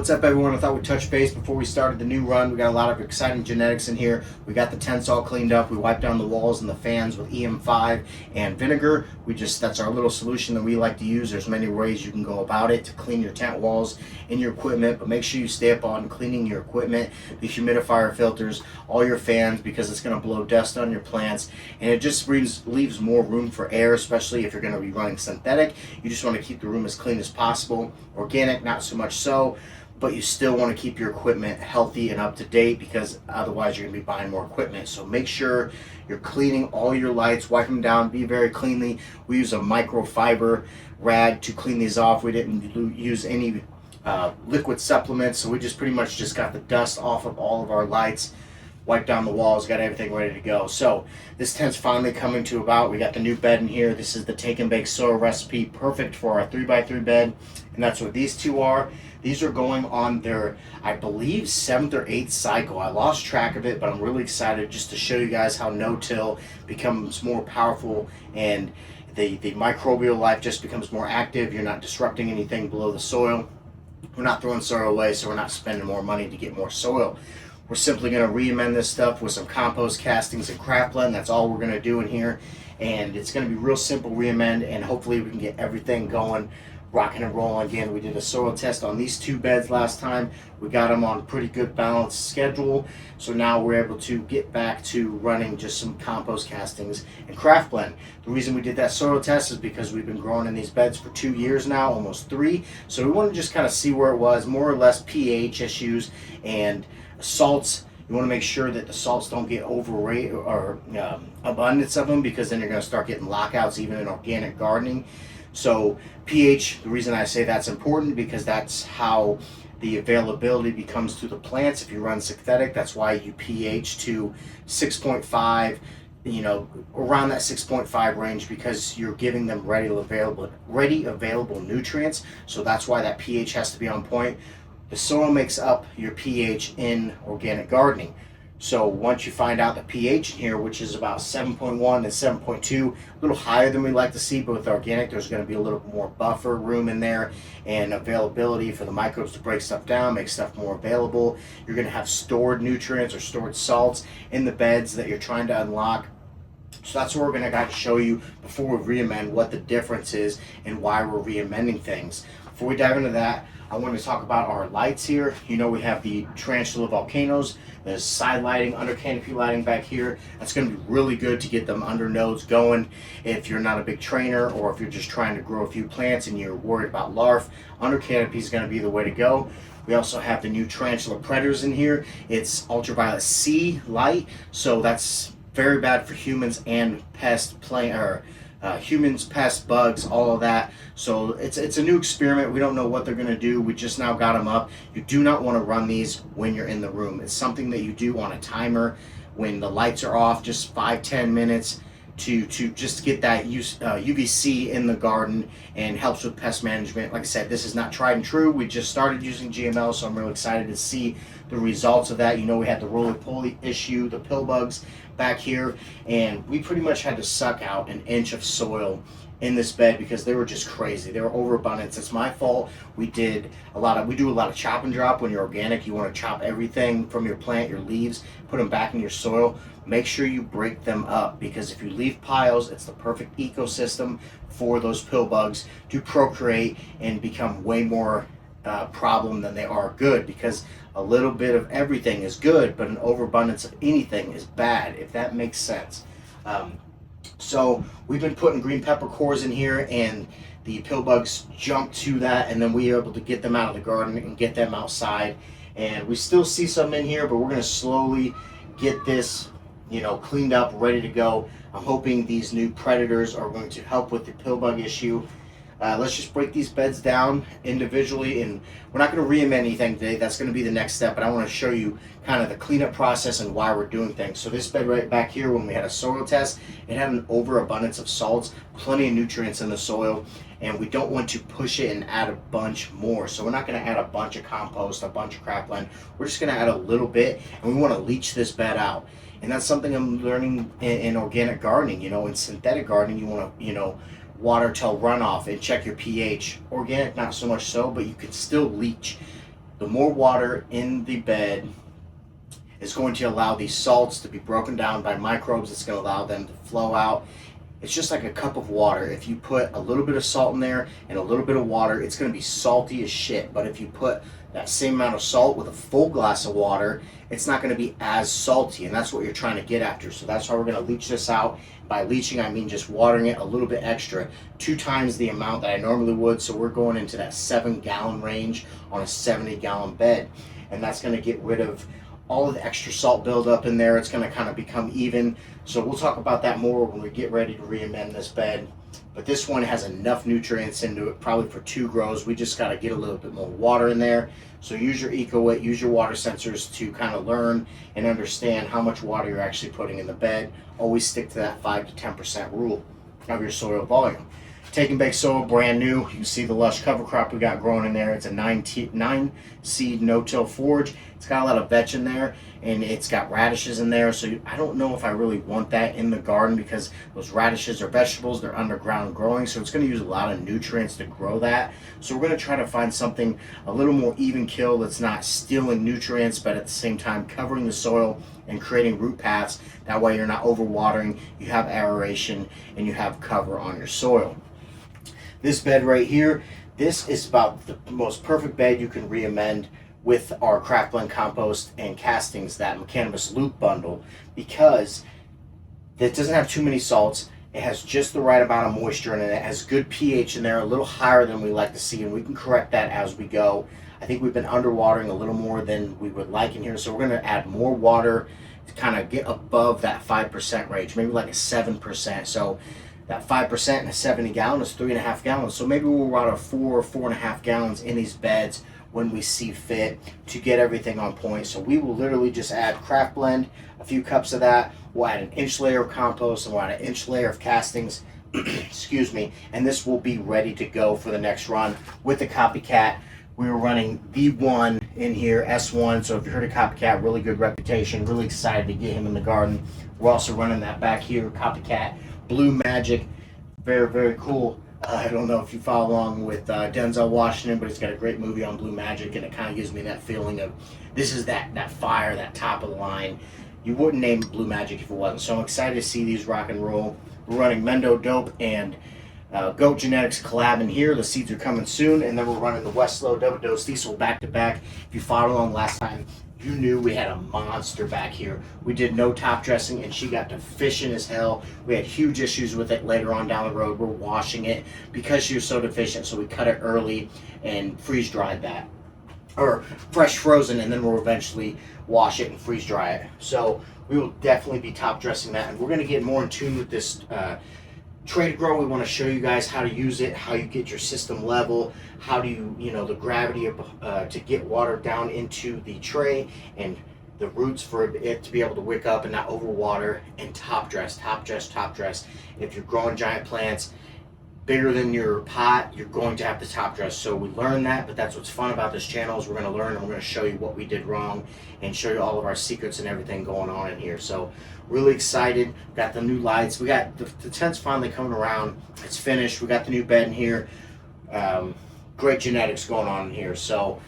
what's up everyone? I thought we'd touch base before we started the new run. We got a lot of exciting genetics in here. We got the tents all cleaned up. We wiped down the walls and the fans with EM5 and vinegar. That's our little solution that we like to use. There's many ways you can go about it to clean your tent walls and your equipment, but make sure you stay up on cleaning your equipment, the humidifier filters, all your fans, because it's going to blow dust on your plants, and it just leaves more room for air, especially if you're going to be running synthetic. You just want to keep the room as clean as possible. Organic, not so much so, but you still want to keep your equipment healthy and up to date, because otherwise you're going to be buying more equipment. So make sure you're cleaning all your lights, wipe them down, be very cleanly. We use a microfiber rag to clean these off. We didn't use any liquid supplements, so we just pretty much just got the dust off of all of our lights, wiped down the walls, got everything ready to go. So this tent's finally coming to about. We got the new bed in here. This is the Take and Bake soil recipe, perfect for our 3x3 bed, and that's what these two are. These are going on their, I believe, 7th or 8th cycle. I lost track of it, but I'm really excited just to show you guys how no-till becomes more powerful and the microbial life just becomes more active. You're not disrupting anything below the soil. We're not throwing soil away, so we're not spending more money to get more soil. We're simply going to re-amend this stuff with some compost castings and craft blend. That's all we're going to do in here, and it's going to be real simple re-amend, and hopefully we can get everything going, rocking and rolling again. We did a soil test on these two beds last time. We got them on pretty good balanced schedule, so now we're able to get back to running just some compost castings and craft blend. The reason we did that soil test is because we've been growing in these beds for 2 years now, almost 3, so we want to just kind of see where it was, more or less pH issues and salts. You want to make sure that the salts don't get overrated or abundance of them, because then you're going to start getting lockouts even in organic gardening. So pH, the reason I say that's important, because that's how the availability becomes to the plants. If you run synthetic, that's why you pH to 6.5, you know, around that 6.5 range, because you're giving them ready available nutrients. So that's why that pH has to be on point. The soil makes up your pH in organic gardening. So once you find out the pH in here, which is about 7.1 and 7.2, a little higher than we like to see, but with organic, there's going to be a little more buffer room in there and availability for the microbes to break stuff down, make stuff more available. You're going to have stored nutrients or stored salts in the beds that you're trying to unlock. So that's what we're going to show you before we re-amend, what the difference is and why we're re-amending things. Before we dive into that, I want to talk about our lights here. You know, we have the Tarantula Volcanoes. There's side lighting, under canopy lighting back here. That's going to be really good to get them under nodes going. If you're not a big trainer, or if you're just trying to grow a few plants and you're worried about larvae, under canopy is going to be the way to go. We also have the new Tarantula Predators in here. It's ultraviolet C light, so that's very bad for humans and humans, pests, bugs, all of that. So it's a new experiment. We don't know what they're going to do. We just now got them up. You do not want to run these when you're in the room. It's something that you do on a timer when the lights are off, just 5-10 minutes to just get that UVC in the garden, and helps with pest management. Like I said, this is not tried and true. We just started using GML, so I'm really excited to see the results of that. You know, we had the roly-poly issue, the pill bugs back here, and we pretty much had to suck out an inch of soil in this bed because they were just crazy. They were overabundance. It's my fault. We do a lot of chop and drop. When you're organic, you want to chop everything from your plant, your leaves, put them back in your soil. Make sure you break them up, because if you leave piles, it's the perfect ecosystem for those pill bugs to procreate and become way more problem than they are good, because a little bit of everything is good, but an overabundance of anything is bad, if that makes sense. So we've been putting green pepper cores in here, and the pill bugs jump to that, and then we are able to get them out of the garden and get them outside. And we still see some in here, but we're going to slowly get this, you know, cleaned up, ready to go. I'm hoping these new predators are going to help with the pill bug issue. Let's just break these beds down individually, and we're not going to re-amend anything today. That's going to be the next step, but I want to show you kind of the cleanup process and why we're doing things. So this bed right back here, when we had a soil test, it had an overabundance of salts, plenty of nutrients in the soil, and we don't want to push it and add a bunch more. So we're not going to add a bunch of compost, a bunch of crap blend. We're just going to add a little bit, and we want to leach this bed out. And that's something I'm learning in organic gardening. You know, in synthetic gardening, you want to, you know, water till runoff and check your pH. Organic, not so much so, but you can still leach. The more water in the bed is going to allow these salts to be broken down by microbes. It's going to allow them to flow out. It's just like a cup of water. If you put a little bit of salt in there and a little bit of water, it's going to be salty as shit. But if you put that same amount of salt with a full glass of water, it's not going to be as salty, and that's what you're trying to get after. So that's why we're going to leach this out. By leaching, I mean just watering it a little bit extra, 2 times the amount that I normally would. So we're going into that 7-gallon range on a 70-gallon bed, and that's going to get rid of all of the extra salt buildup in there. It's going to kind of become even. So we'll talk about that more when we get ready to re-amend this bed. But this one has enough nutrients into it, probably for 2 grows. We just got to get a little bit more water in there. So use your EcoWit, use your water sensors to kind of learn and understand how much water you're actually putting in the bed. Always stick to that 5 to 10% rule of your soil volume. Take and Bake soil, brand new. You can see the lush cover crop we got growing in there. It's a 9-seed no-till forage. It's got a lot of vetch in there, and it's got radishes in there. So I don't know if I really want that in the garden, because those radishes are vegetables. They're underground growing, so it's going to use a lot of nutrients to grow that. So we're going to try to find something a little more even kill that's not stealing nutrients, but at the same time covering the soil and creating root paths. That way you're not overwatering, you have aeration, and you have cover on your soil. This bed right here, this is about the most perfect bed you can re-amend with our Craft Blend compost and castings, that Mechanibus Loop bundle, because it doesn't have too many salts. It has just the right amount of moisture in it. It has good pH in there, a little higher than we like to see, and we can correct that as we go. I think we've been underwatering a little more than we would like in here, so we're going to add more water to kind of get above that 5% range, maybe like a 7%. So that 5% in a 70 gallon is 3.5 gallons. So maybe we'll water 4 or 4.5 gallons in these beds when we see fit to get everything on point. So we will literally just add Craft Blend, a few cups of that. We'll add an inch layer of compost, and we'll add an inch layer of castings. Excuse me. And this will be ready to go for the next run with the Copycat. We were running V1 in here, S1. So if you heard of Copycat, really good reputation. Really excited to get him in the garden. We're also running that back here, Copycat Blue Magic, very, very cool. I don't know if you follow along with Denzel Washington, but he's got a great movie on Blue Magic, and it kind of gives me that feeling of this is that fire, that top of the line. You wouldn't name Blue Magic if it wasn't. So I'm excited to see these rock and roll. We're running Mendo Dope and Goat Genetics collab in here. The seeds are coming soon, and then we're running the Westlow Double Dose Diesel back to back. If you followed along last time, you knew we had a monster back here. We did no top dressing, and she got to fishing as hell. We had huge issues with it later on down the road. We're washing it because she was so deficient, so we cut it early and freeze dried that. Or fresh frozen, and then we'll eventually wash it and freeze dry it. So we will definitely be top dressing that, and we're going to get more in tune with this Tray to Grow. We want to show you guys how to use it, how you get your system level, how do you the gravity of, to get water down into the tray, and the roots for it to be able to wick up and not overwater, and top dress. If you're growing giant plants bigger than your pot, you're going to have to top dress. So we learned that, but that's what's fun about this channel, is we're going to learn, and we're going to show you what we did wrong and show you all of our secrets and everything going on in here. So really excited. Got the new lights. We got the tent's finally coming around. It's finished. We got the new bed in here. Great genetics going on in here. So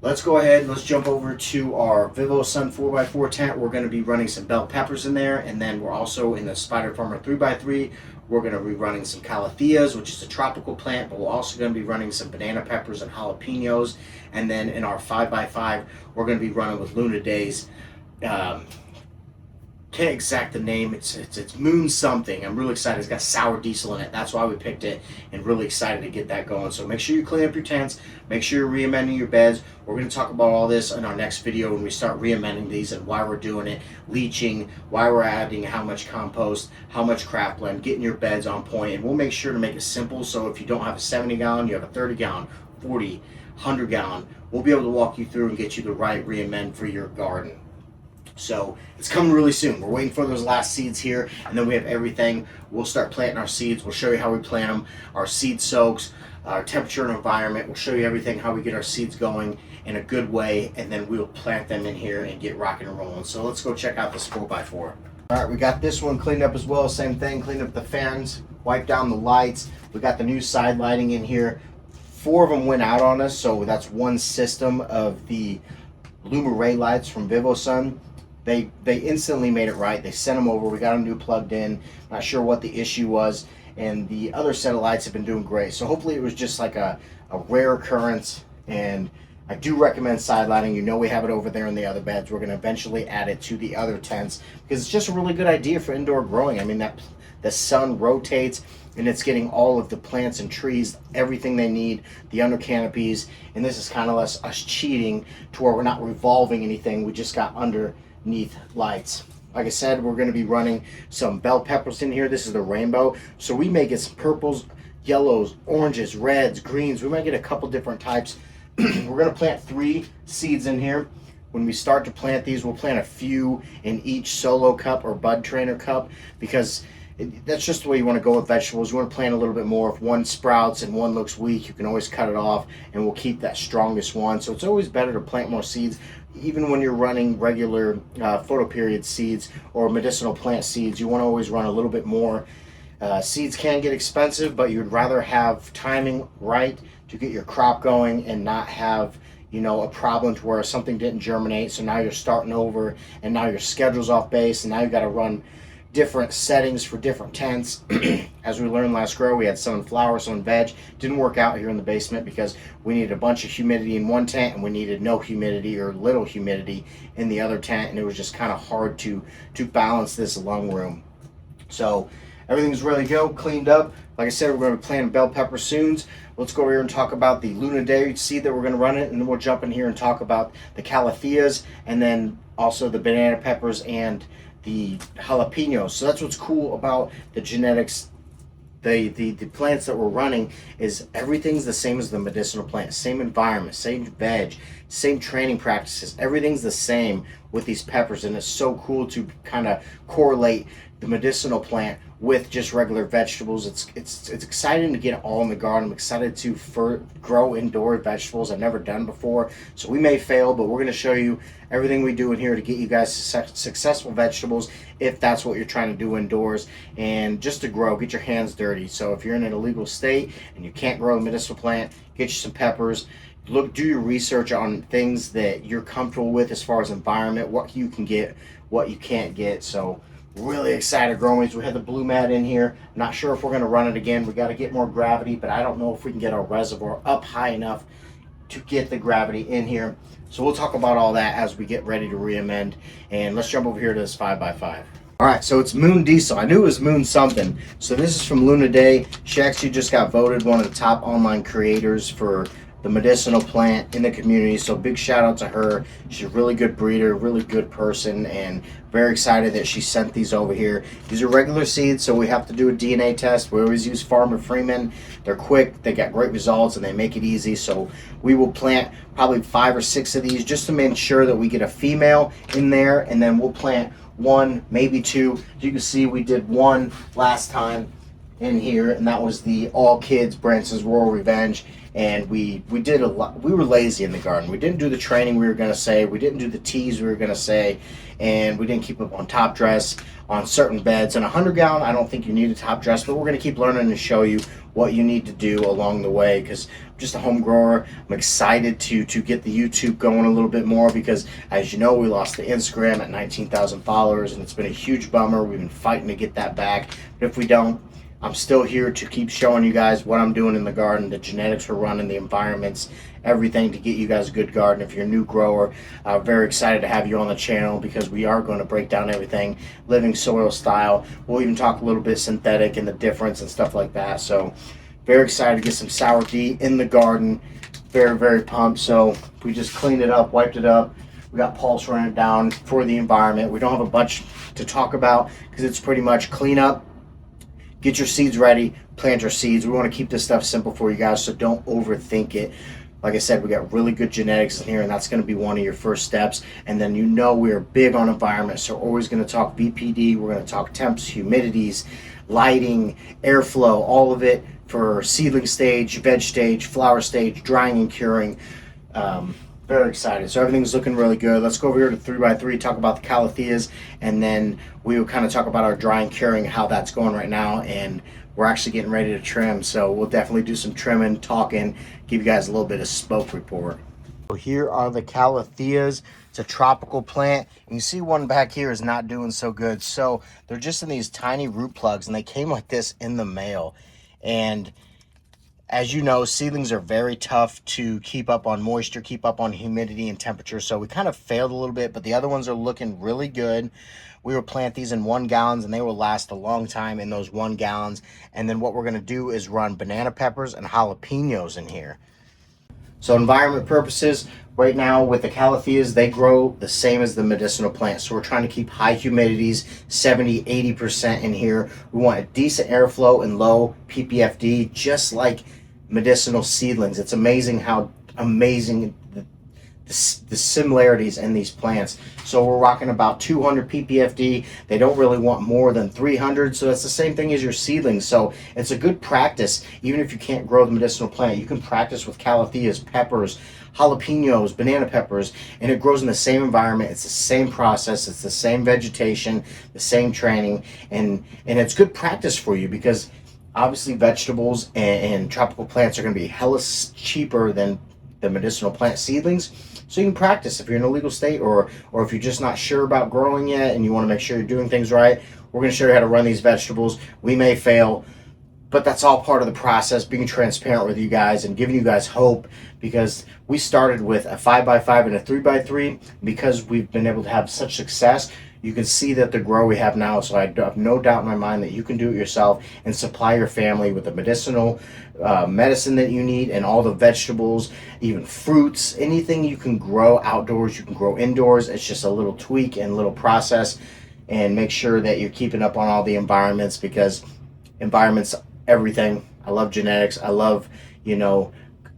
let's go ahead. Let's jump over to our Vivo Sun 4x4 tent. We're going to be running some bell peppers in there, and then we're also in the Spider Farmer 3x3. We're going to be running some calatheas, which is a tropical plant, but we're also going to be running some banana peppers and jalapenos. And then in our 5x5, we're going to be running with Luna Days. Can't exact the name. It's Moon something. I'm really excited. It's got sour diesel in it. That's why we picked it, and really excited to get that going. So make sure you clean up your tents. Make sure you're re-amending your beds. We're going to talk about all this in our next video when we start re-amending these and why we're doing it, leaching, why we're adding how much compost, how much Craft Blend, getting your beds on point. And we'll make sure to make it simple, so if you don't have a 70 gallon, you have a 30 gallon, 40, 100 gallon. We'll be able to walk you through and get you the right re-amend for your garden. So it's coming really soon. We're waiting for those last seeds here, and then we have everything. We'll start planting our seeds. We'll show you how we plant them, our seed soaks, our temperature and environment. We'll show you everything, how we get our seeds going in a good way, and then we'll plant them in here and get rocking and rolling. So let's go check out this 4x4. All right, we got this one cleaned up as well. Same thing, cleaned up the fans, wiped down the lights. We got the new side lighting in here. 4 of them went out on us, so that's one system of the LumiRay lights from VivoSun. They instantly made it right. They sent them over. We got them new plugged in. Not sure what the issue was, and the other set of lights have been doing great. So hopefully it was just like a rare occurrence, and I do recommend side lighting. You know we have it over there in the other beds. We're going to eventually add it to the other tents because it's just a really good idea for indoor growing. I mean, the sun rotates and it's getting all of the plants and trees everything they need, the under canopies, and this is kind of us cheating to where we're not revolving anything. We just got underneath lights. Like I said, we're going to be running some bell peppers in here. This is the rainbow, so we may get some purples, yellows, oranges, reds, greens. We might get a couple different types. We're going to plant 3 seeds in here. When we start to plant these, we'll plant a few in each solo cup or bud trainer cup, because that's just the way you want to go with vegetables. You want to plant a little bit more. If one sprouts and one looks weak, you can always cut it off and we'll keep that strongest one. So it's always better to plant more seeds, even when you're running regular photoperiod seeds or medicinal plant seeds. You want to always run a little bit more. Seeds can get expensive, but you'd rather have timing right to get your crop going and not have, you know, a problem to where something didn't germinate, so now you're starting over and now your schedule's off base and now you got to run different settings for different tents. As we learned last grow, we had some in flower, some in veg. Didn't work out here in the basement because we needed a bunch of humidity in one tent and we needed no humidity or little humidity in the other tent, and it was just kind of hard to balance this lung room. So everything's ready to go, cleaned up. Like I said, we're going to be planting bell pepper soon. Let's go over here and talk about the Luna Day seed that we're going to run it, and then we'll jump in here and talk about the calatheas and then also the banana peppers and the jalapenos. So that's what's cool about the genetics. The plants that we're running is everything's the same as the medicinal plant, same environment, same veg, same training practices. Everything's the same with these peppers, and it's so cool to kind of correlate the medicinal plant with just regular vegetables. It's exciting to get all in the garden. I'm excited to grow indoor vegetables I've never done before. So we may fail, but we're going to show you everything we do in here to get you guys successful vegetables if that's what you're trying to do indoors, and just to grow, get your hands dirty. So if you're in an illegal state and you can't grow a medicinal plant, get you some peppers. Do your research on things that you're comfortable with as far as environment, what you can get, what you can't get. So really excited growing. We have the blue mat in here. Not sure if we're going to run it again. We got to get more gravity, but I don't know if we can get our reservoir up high enough to get the gravity in here. So we'll talk about all that as we get ready to re-amend. And let's jump over here to this 5x5. All right, so it's Moon Diesel. I knew it was Moon something. So this is from Luna Day. She actually just got voted one of the top online creators for the medicinal plant in the community, so big shout out to her. She's a really good breeder, really good person, and very excited that she sent these over here. These are regular seeds, so we have to do a DNA test. We always use Farmer Freeman. They're quick, they got great results, and they make it easy. So we will plant probably 5 or 6 of these just to make sure that we get a female in there, and then we'll plant 1, maybe 2. You can see we did 1 last time in here, and that was the All Kids Branson's Royal Revenge. And we did a lot. We were lazy in the garden. We didn't do the training we were going to say. We didn't do the teas we were going to say. And we didn't keep up on top dress on certain beds. And a 100-gallon, I don't think you need a top dress, but we're going to keep learning and show you what you need to do along the way, because I'm just a home grower. I'm excited to get the YouTube going a little bit more, because as you know, we lost the Instagram at 19,000 followers, and it's been a huge bummer. We've been fighting to get that back. But if we don't, I'm still here to keep showing you guys what I'm doing in the garden, the genetics we're running, the environments, everything to get you guys a good garden. If you're a new grower, very excited to have you on the channel, because we are going to break down everything living soil style. We'll even talk a little bit synthetic and the difference and stuff like that. So very excited to get some sour D in the garden. Very, very pumped. So we just cleaned it up, wiped it up. We got Pulse running down for the environment. We don't have a bunch to talk about because it's pretty much clean up. Get your seeds ready, plant your seeds. We want to keep this stuff simple for you guys, so don't overthink it. Like I said, we got really good genetics in here, and that's going to be one of your first steps. And then you know we're big on environment, so we're always going to talk VPD. We're going to talk temps, humidities, lighting, airflow, all of it for seedling stage, veg stage, flower stage, drying and curing. Very excited. So everything's looking really good. Let's go over here to 3x3, talk about the calatheas, and then we will kind of talk about our drying, curing, how that's going right now. And we're actually getting ready to trim. So we'll definitely do some trimming, talking, give you guys a little bit of smoke report. So here are the calatheas. It's a tropical plant. You can see one back here is not doing so good. So they're just in these tiny root plugs, and they came like this in the mail. And as you know, seedlings are very tough to keep up on moisture, keep up on humidity and temperature. So we kind of failed a little bit, but the other ones are looking really good. We will plant these in 1 gallons, and they will last a long time in those 1 gallons. And then what we're going to do is run banana peppers and jalapenos in here. So environment purposes, right now with the calatheas, they grow the same as the medicinal plants. So we're trying to keep high humidities, 70, 80% in here. We want a decent airflow and low ppfd, just like medicinal seedlings. It's amazing how amazing the similarities in these plants. So we're rocking about 200 ppfd. They don't really want more than 300, so that's the same thing as your seedlings. So it's a good practice. Even if you can't grow the medicinal plant, you can practice with calatheas, peppers, jalapenos, banana peppers, and it grows in the same environment. It's the same process, it's the same vegetation, the same training, and it's good practice for you, because obviously vegetables and tropical plants are going to be hella cheaper than the medicinal plant seedlings. So you can practice if you're in a legal state, or if you're just not sure about growing yet and you want to make sure you're doing things right. We're going to show you how to run these vegetables. We may fail, but that's all part of the process, being transparent with you guys and giving you guys hope, because we started with a 5x5 and a 3x3. Because we've been able to have such success, you can see that the grow we have now. So I have no doubt in my mind that you can do it yourself and supply your family with the medicinal medicine that you need, and all the vegetables, even fruits, anything you can grow outdoors, you can grow indoors. It's just a little tweak and little process, and make sure that you're keeping up on all the environments, because environment's everything. I love genetics. I love,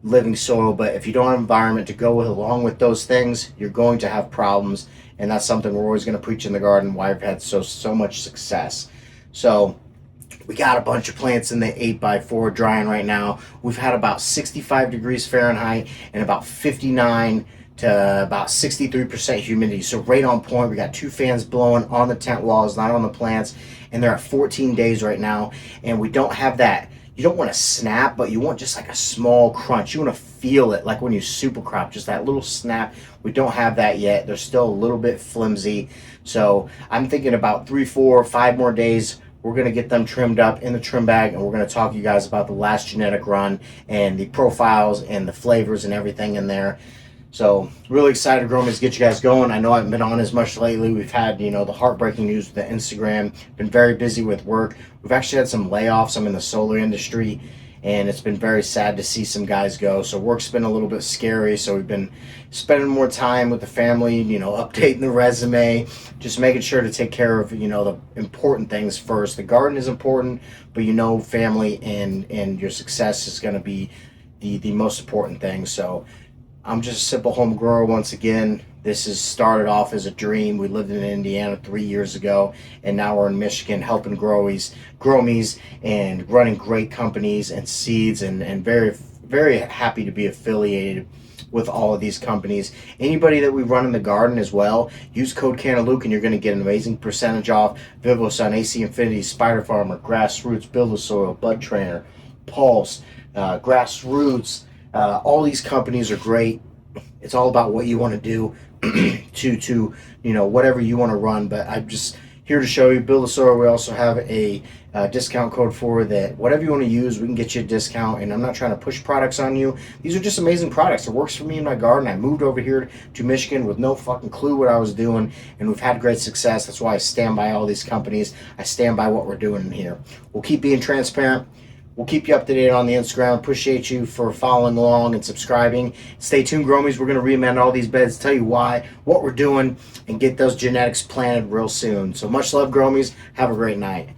living soil, but if you don't have environment to go along with those things, you're going to have problems. And that's something we're always going to preach in the garden, why I've had so much success. So we got a bunch of plants in the 8x4 drying right now. We've had about 65 degrees Fahrenheit and about 59 to about 63% humidity. So right on point. We got 2 fans blowing on the tent walls, not on the plants, and they're at 14 days right now. And we don't have that. You don't want to snap, but you want just like a small crunch. You want to feel it like when you super crop, just that little snap. We don't have that yet. They're still a little bit flimsy. So I'm thinking about 3, 4, 5 more days. We're going to get them trimmed up in the trim bag, and we're going to talk to you guys about the last genetic run and the profiles and the flavors and everything in there. So really excited, Gromies, to get you guys going. I know I haven't been on as much lately. We've had, the heartbreaking news with the Instagram. Been very busy with work. We've actually had some layoffs. I'm in the solar industry, and it's been very sad to see some guys go. So work's been a little bit scary. So we've been spending more time with the family, updating the resume, just making sure to take care of, the important things first. The garden is important, but family and your success is going to be the most important thing. So I'm just a simple home grower once again. This has started off as a dream. We lived in Indiana 3 years ago, and now we're in Michigan helping gromies and running great companies and seeds, and very, very happy to be affiliated with all of these companies. Anybody that we run in the garden as well, use code Cantaluke and you're going to get an amazing percentage off. Vivosun, AC Infinity, Spider Farmer, Grassroots, Build a Soil, Bud Trainer, Pulse, Grassroots. All these companies are great. It's all about what you want to do to whatever you want to run. But I'm just here to show you Build a Soil. We also have a discount code for that. Whatever you want to use, we can get you a discount. And I'm not trying to push products on you. These are just amazing products. It works for me in my garden. I moved over here to Michigan with no fucking clue what I was doing, and we've had great success. That's why I stand by all these companies. I stand by what we're doing in here. We'll keep being transparent. We'll keep you up to date on the Instagram. Appreciate you for following along and subscribing. Stay tuned, Gromies. We're going to re-amend all these beds, tell you why, what we're doing, and get those genetics planted real soon. So much love, Gromies. Have a great night.